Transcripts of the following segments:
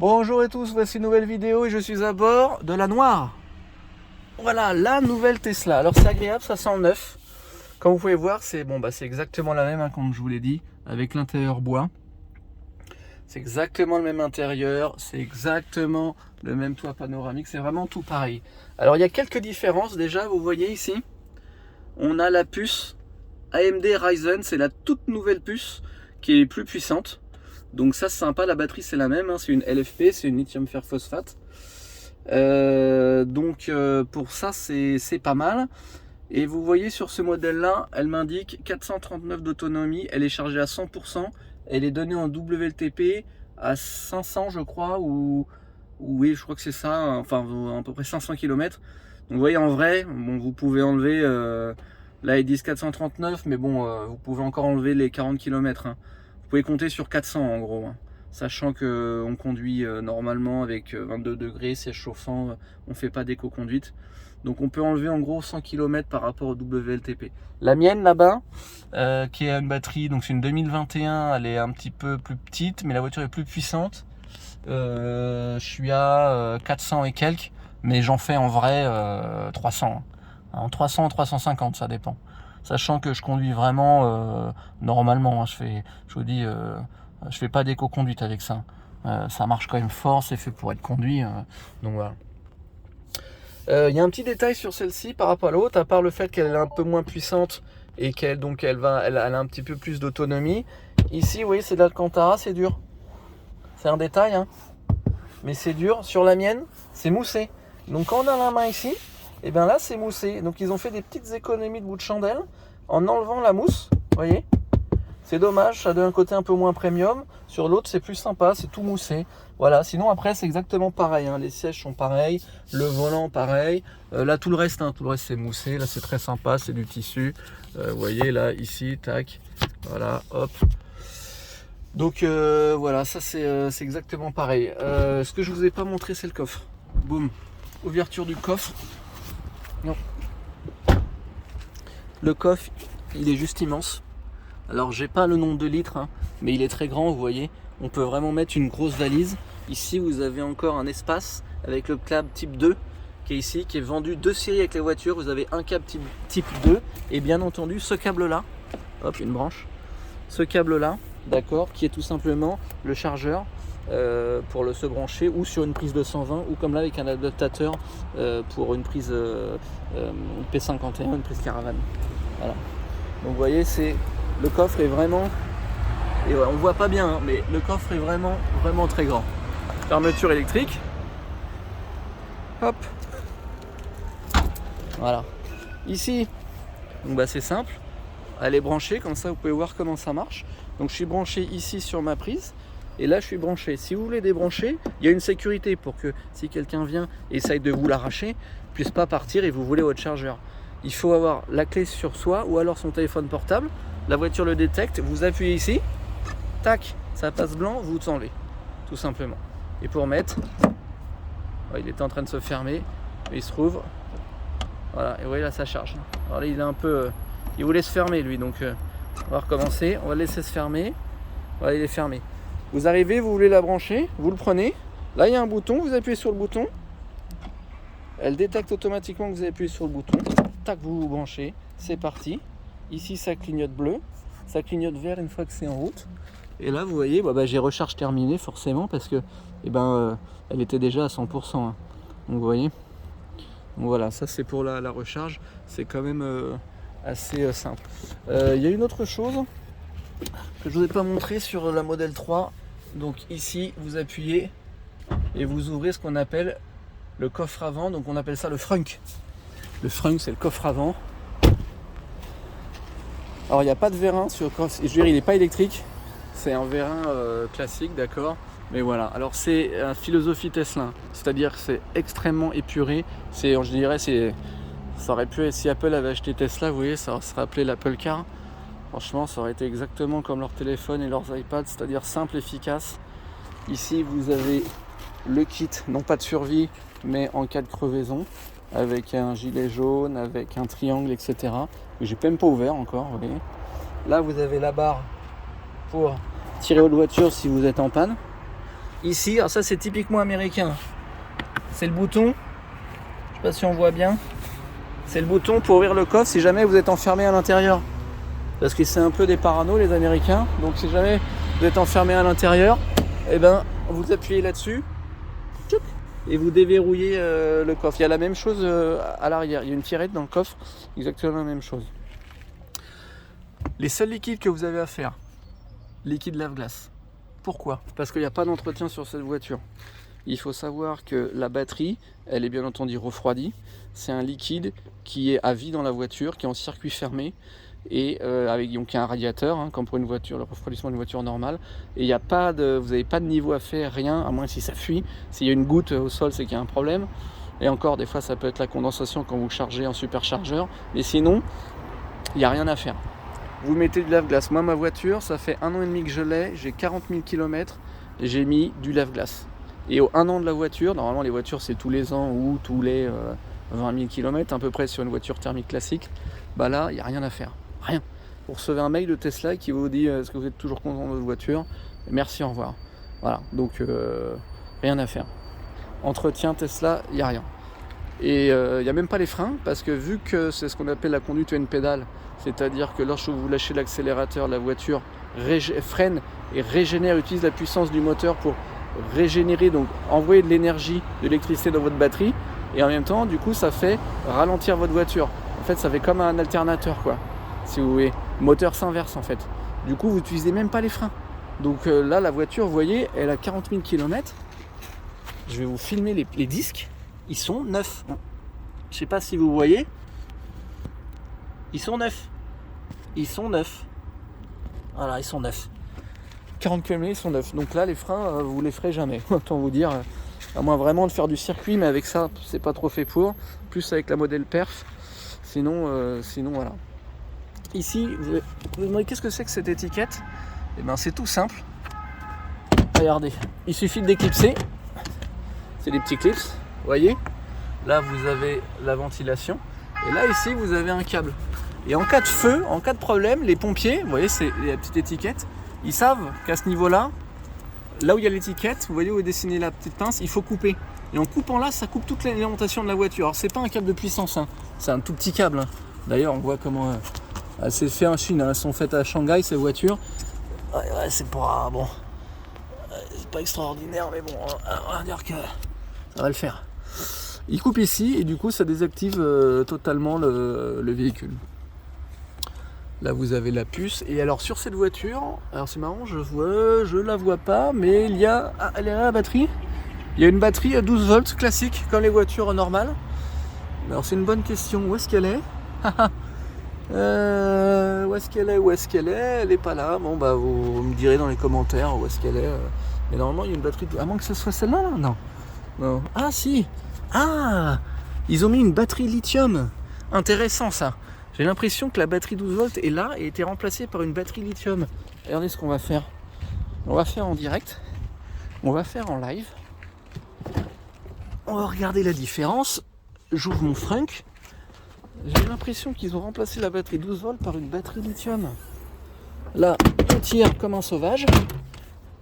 Bonjour à tous, voici une nouvelle vidéo et je suis à bord de la Noire. Voilà, la nouvelle Tesla. Alors c'est agréable, ça sent neuf. Comme vous pouvez voir, c'est c'est exactement la même, hein, comme je vous l'ai dit, avec l'intérieur bois. C'est exactement le même intérieur, c'est exactement le même toit panoramique, c'est vraiment tout pareil. Alors il y a quelques différences déjà, vous voyez ici, on a la puce AMD Ryzen, c'est la toute nouvelle puce qui est plus puissante. Donc ça c'est sympa, la batterie c'est la même, hein, c'est une LFP, c'est une lithium fer phosphate. Pour ça c'est pas mal. Et vous voyez sur ce modèle là, elle m'indique 439 d'autonomie, elle est chargée à 100%, elle est donnée en WLTP à 500 je crois, ou oui je crois que c'est ça, enfin à peu près 500 km. Donc vous voyez en vrai, bon, vous pouvez enlever, là ils disent 439, mais bon vous pouvez encore enlever les 40 km, hein. Vous pouvez compter sur 400 en gros, hein. Sachant qu'on conduit normalement avec 22 degrés, siège chauffant, on fait pas d'éco-conduite. Donc on peut enlever en gros 100 km par rapport au WLTP. La mienne là-bas, qui a une batterie, donc c'est une 2021, elle est un petit peu plus petite, mais la voiture est plus puissante. Je suis à 400 et quelques, mais j'en fais en vrai 300. En 300, 350, ça dépend. Sachant que je conduis vraiment normalement, hein, je vous dis, je fais pas d'éco-conduite avec ça. Ça marche quand même fort, c'est fait pour être conduit. Donc voilà. Il y a un petit détail sur celle-ci par rapport à l'autre, à part le fait qu'elle est un peu moins puissante et qu'elle elle a un petit peu plus d'autonomie. Ici, vous voyez, c'est de l'Alcantara, c'est dur. C'est un détail, hein. Mais c'est dur. Sur la mienne, c'est moussé. Donc quand on a la main ici, et bien là c'est moussé. Donc ils ont fait des petites économies de bout de chandelle en enlevant la mousse, vous voyez. C'est dommage, ça a un côté un peu moins premium. Sur l'autre c'est plus sympa, c'est tout moussé. Voilà, sinon après c'est exactement pareil, hein. Les sièges sont pareils, le volant pareil. Là tout le reste c'est moussé. Là c'est très sympa, c'est du tissu. Vous voyez là, ici, tac, voilà, hop. Donc voilà, ça c'est exactement pareil. Ce que je vous ai pas montré, c'est le coffre. Boum, ouverture du coffre. Non. Le coffre, il est juste immense. Alors j'ai pas le nombre de litres, hein, mais il est très grand, vous voyez. On peut vraiment mettre une grosse valise. Ici vous avez encore un espace avec le câble type 2 qui est ici, qui est vendu 2 séries avec les voitures. Vous avez un câble type 2 et bien entendu ce câble là, hop, une branche. Ce câble là, d'accord, qui est tout simplement le chargeur pour se brancher ou sur une prise de 120 ou comme là avec un adaptateur pour une prise P51, une prise caravane. Voilà. Donc vous voyez, le coffre est vraiment, et ouais, on voit pas bien, hein, mais le coffre est vraiment très grand. Fermeture électrique. Hop. Voilà. Ici, donc c'est simple. Elle est branchée, comme ça vous pouvez voir comment ça marche. Donc je suis branché ici sur ma prise et là je suis branché. Si vous voulez débrancher, il y a une sécurité pour que si quelqu'un vient et essaye de vous l'arracher, puisse pas partir et vous voulez votre chargeur. Il faut avoir la clé sur soi ou alors son téléphone portable. La voiture le détecte, vous appuyez ici, tac, ça passe blanc, vous enlevez, tout simplement. Et pour mettre, il était en train de se fermer, il se rouvre. Voilà, et vous voyez là ça charge. Alors là il est un peu... il voulait se fermer lui, donc on va recommencer, on va le laisser se fermer. Voilà, il est fermé. Vous arrivez, vous voulez la brancher, vous le prenez. Là il y a un bouton, vous appuyez sur le bouton. Elle détecte automatiquement que vous avez appuyé sur le bouton. Tac, vous branchez, c'est parti. Ici ça clignote bleu, ça clignote vert une fois que c'est en route. Et là vous voyez, j'ai recharge terminée forcément parce que elle était déjà à 100%. Hein. Donc vous voyez. Donc voilà, ça c'est pour la recharge, c'est quand même assez simple. Il y a une autre chose que je ne vous ai pas montré sur la modèle 3. Donc ici vous appuyez et vous ouvrez ce qu'on appelle le coffre avant, donc on appelle ça le frunk. Le frunk c'est le coffre avant. Alors il n'y a pas de vérin sur le coffre, je veux dire il n'est pas électrique, c'est un vérin classique, d'accord. Mais voilà, alors c'est la philosophie Tesla, c'est-à-dire que c'est extrêmement épuré. Je dirais, ça aurait pu être, si Apple avait acheté Tesla, vous voyez, ça serait appelé l'Apple Car. Franchement, ça aurait été exactement comme leurs téléphones et leurs iPads, c'est-à-dire simple, efficace. Ici, vous avez le kit, non pas de survie, mais en cas de crevaison, avec un gilet jaune, avec un triangle, etc. Que j'ai même pas ouvert encore, vous voyez. Là, vous avez la barre pour tirer votre voiture si vous êtes en panne. Ici, alors ça c'est typiquement américain. C'est le bouton, je sais pas si on voit bien. C'est le bouton pour ouvrir le coffre si jamais vous êtes enfermé à l'intérieur. Parce que c'est un peu des parano les Américains. Donc si jamais vous êtes enfermé à l'intérieur, et ben vous appuyez là-dessus et vous déverrouillez le coffre. Il y a la même chose à l'arrière. Il y a une tirette dans le coffre, exactement la même chose. Les seuls liquides que vous avez à faire, liquide lave-glace. Pourquoi ? Parce qu'il n'y a pas d'entretien sur cette voiture. Il faut savoir que la batterie, elle est bien entendu refroidie. C'est un liquide qui est à vie dans la voiture, qui est en circuit fermé et avec donc un radiateur, hein, comme pour une voiture, le refroidissement d'une voiture normale. Et il y a pas de, vous n'avez pas de niveau à faire, rien, à moins si ça fuit. S'il y a une goutte au sol, c'est qu'il y a un problème. Et encore, des fois, ça peut être la condensation quand vous chargez en superchargeur. Mais sinon, il n'y a rien à faire. Vous mettez du lave-glace. Moi, ma voiture, ça fait 1 an et demi que je l'ai. J'ai 40 000 km et j'ai mis du lave-glace. Et au 1 an de la voiture, normalement les voitures c'est tous les ans ou tous les 20 000 km à peu près sur une voiture thermique classique, bah là il n'y a rien à faire, rien. Vous recevez un mail de Tesla qui vous dit est-ce que vous êtes toujours content de votre voiture ? Merci, au revoir. Voilà, donc rien à faire. Entretien Tesla, il n'y a rien. Et il n'y a même pas les freins parce que vu que c'est ce qu'on appelle la conduite à une pédale, c'est-à-dire que lorsque vous lâchez l'accélérateur, la voiture freine et régénère, utilise la puissance du moteur pour régénérer, donc envoyer de l'énergie, de l'électricité dans votre batterie, et en même temps du coup ça fait ralentir votre voiture. En fait ça fait comme un alternateur quoi, si vous voulez, moteur s'inverse en fait. Du coup vous n'utilisez même pas les freins. Donc là la voiture, vous voyez, elle a 40 000 km. Je vais vous filmer les disques, ils sont neufs. Je sais pas si vous voyez, ils sont neufs. Ils sont neufs. Voilà, ils sont neufs. 40 km, ils sont neufs. Donc là, les freins, vous les ferez jamais. Autant vous dire, à moins vraiment de faire du circuit, mais avec ça, c'est pas trop fait pour. Plus avec la modèle perf. Sinon voilà. Ici, vous vous demandez qu'est-ce que c'est que cette étiquette ? Eh ben, c'est tout simple. Regardez, il suffit de déclipser. C'est des petits clips, vous voyez ? Là, vous avez la ventilation. Et là, ici, vous avez un câble. Et en cas de feu, en cas de problème, les pompiers, vous voyez, c'est la petite étiquette. Ils savent qu'à ce niveau-là, là où il y a l'étiquette, vous voyez où est dessinée la petite pince, il faut couper. Et en coupant là, ça coupe toute l'alimentation de la voiture. Alors c'est pas un câble de puissance, hein. C'est un tout petit câble. Hein. D'ailleurs, on voit comment c'est fait en Chine. Hein. Elles sont faites à Shanghai ces voitures. Ouais, c'est pas bon, c'est pas extraordinaire, mais bon, on va dire que ça va le faire. Il coupe ici et du coup, ça désactive totalement le véhicule. Là vous avez la puce, et alors sur cette voiture, alors c'est marrant, je la vois pas, mais il y a, elle est là la batterie. Il y a une batterie à 12 volts classique, comme les voitures normales. Alors c'est une bonne question, où est-ce qu'elle est ? Où est-ce qu'elle est ? Elle est pas là, bon bah vous me direz dans les commentaires où est-ce qu'elle est. Mais normalement il y a une batterie, à moins que ce soit celle-là, là ? Non. Ah si. Ah, ils ont mis une batterie lithium, intéressant ça. J'ai l'impression que la batterie 12 volts est là et a été remplacée par une batterie lithium. Regardez ce qu'on va faire. On va faire en direct. On va faire en live. On va regarder la différence. J'ouvre mon frunk. J'ai l'impression qu'ils ont remplacé la batterie 12 volts par une batterie lithium. Là, on tire comme un sauvage.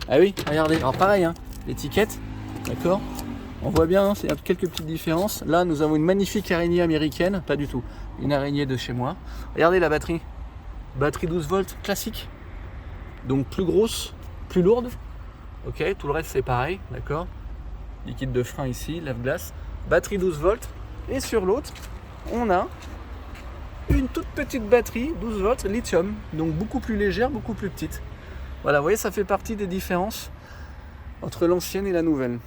Ah oui, regardez. Alors pareil, hein, l'étiquette. D'accord ? On voit bien, il y a quelques petites différences. Là, nous avons une magnifique araignée américaine. Pas du tout. Une araignée de chez moi. Regardez la batterie. Batterie 12 volts classique. Donc plus grosse, plus lourde. Ok, tout le reste c'est pareil, d'accord. Liquide de frein ici, lave-glace. Batterie 12 volts. Et sur l'autre, on a une toute petite batterie 12 volts lithium. Donc beaucoup plus légère, beaucoup plus petite. Voilà, vous voyez, ça fait partie des différences entre l'ancienne et la nouvelle.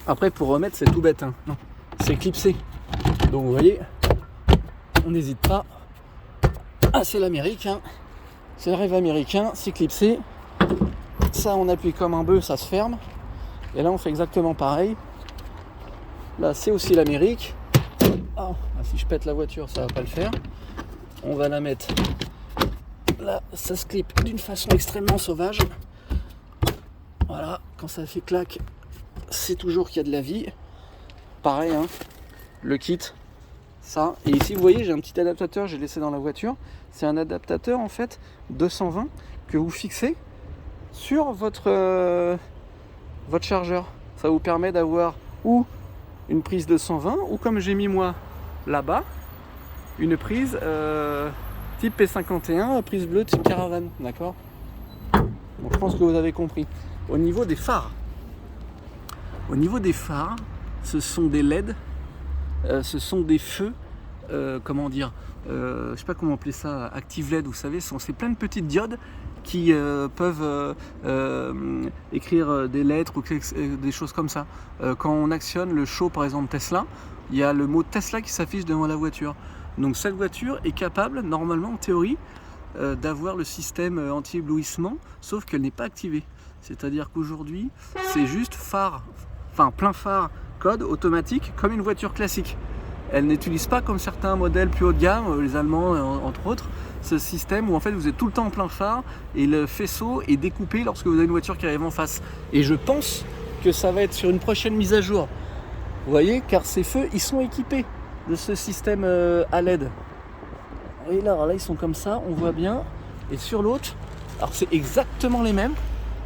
Après, pour remettre, c'est tout bête. Hein. Non, c'est clipsé. Donc vous voyez, on n'hésite pas. Ah, c'est l'américain. C'est le rêve américain, c'est clipsé. Ça, on appuie comme un bœuf, ça se ferme. Et là, on fait exactement pareil. Là, c'est aussi l'Amérique. Oh, si je pète la voiture, ça va pas le faire. On va la mettre. Là, ça se clip d'une façon extrêmement sauvage. Voilà, quand ça fait clac, c'est toujours qu'il y a de la vie. Pareil, hein, le kit, ça. Et ici, vous voyez, j'ai un petit adaptateur, j'ai laissé dans la voiture. C'est un adaptateur, en fait, 220 que vous fixez sur votre votre chargeur. Ça vous permet d'avoir ou une prise de 120 ou comme j'ai mis moi là-bas, une prise type P51, prise bleue type Caravan, d'accord? Donc je pense que vous avez compris. Au niveau des phares, ce sont des LED, ce sont des feux, comment dire, je sais pas comment appeler ça, active LED, vous savez, c'est plein de petites diodes qui peuvent écrire des lettres ou des choses comme ça. Quand on actionne le show par exemple Tesla, il y a le mot Tesla qui s'affiche devant la voiture. Donc cette voiture est capable, normalement en théorie, d'avoir le système anti-éblouissement, sauf qu'elle n'est pas activée. C'est-à-dire qu'aujourd'hui, c'est juste phare, enfin plein phare, code automatique, comme une voiture classique. Elle n'utilise pas comme certains modèles plus haut de gamme, les Allemands entre autres, ce système où en fait vous êtes tout le temps en plein phare et le faisceau est découpé lorsque vous avez une voiture qui arrive en face. Et je pense que ça va être sur une prochaine mise à jour. Vous voyez, car ces feux, ils sont équipés de ce système à LED. Et là, alors là, ils sont comme ça, on voit bien. Et sur l'autre, alors c'est exactement les mêmes.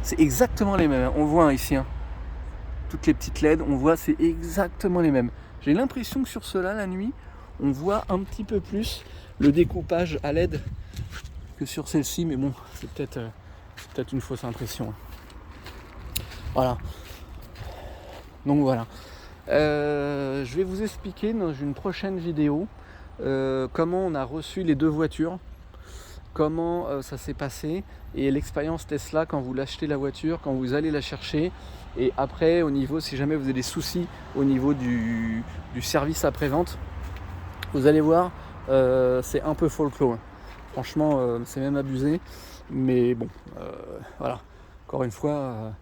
C'est exactement les mêmes. On voit ici, hein, toutes les petites LED, on voit, c'est exactement les mêmes. J'ai l'impression que sur ceux-là, la nuit, on voit un petit peu plus le découpage à LED que sur celle-ci, mais bon, c'est peut-être une fausse impression. Voilà. Donc voilà. Je vais vous expliquer dans une prochaine vidéo comment on a reçu les deux voitures, comment ça s'est passé et l'expérience Tesla quand vous l'achetez la voiture, quand vous allez la chercher. Et après, au niveau, si jamais vous avez des soucis au niveau du service après-vente, vous allez voir, c'est un peu folklore. Hein. Franchement, c'est même abusé. Mais bon, voilà. Encore une fois,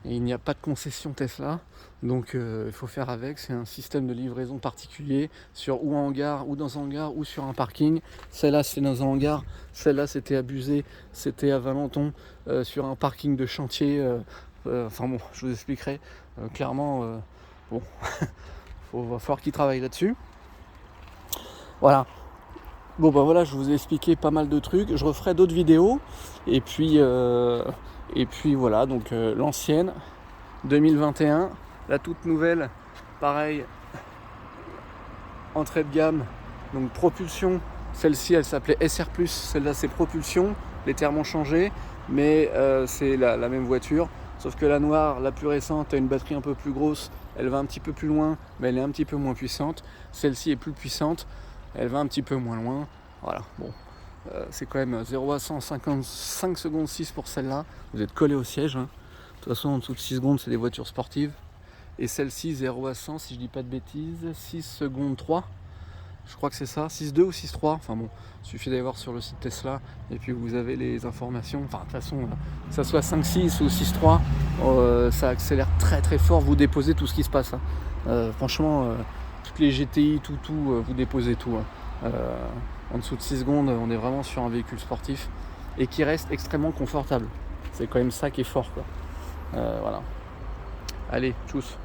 il n'y a pas de concession Tesla. Donc il faut faire avec. C'est un système de livraison particulier sur ou en hangar, ou dans un hangar, ou sur un parking. Celle-là, c'est dans un hangar. Celle-là, c'était abusé. C'était à Valenton, sur un parking de chantier. Enfin bon, je vous expliquerai clairement. Bon, va falloir qu'ils travaillent là-dessus. Voilà. Bon ben voilà, je vous ai expliqué pas mal de trucs. Je referai d'autres vidéos. Et puis voilà. Donc l'ancienne 2021, la toute nouvelle, pareil, entrée de gamme. Donc propulsion. Celle-ci, elle s'appelait SR+. Celle-là, c'est propulsion. Les termes ont changé, mais c'est la même voiture. Sauf que la noire, la plus récente, a une batterie un peu plus grosse, elle va un petit peu plus loin, mais elle est un petit peu moins puissante. Celle-ci est plus puissante, elle va un petit peu moins loin. Voilà, bon, c'est quand même 0 à 155 secondes 6 pour celle-là. Vous êtes collé au siège. Hein. De toute façon, en dessous de 6 secondes, c'est des voitures sportives. Et celle-ci, 0 à 100, si je dis pas de bêtises, 6 secondes 3. Je crois que c'est ça, 6.2 ou 6.3, enfin bon, il suffit d'aller voir sur le site Tesla et puis vous avez les informations, enfin de toute façon, que ça soit 5.6 ou 6.3, ça accélère très très fort, vous déposez tout ce qui se passe. Hein. Franchement, toutes les GTI, tout, vous déposez tout. Hein. En dessous de 6 secondes, on est vraiment sur un véhicule sportif et qui reste extrêmement confortable. C'est quand même ça qui est fort, quoi. Voilà. Allez, tchuss.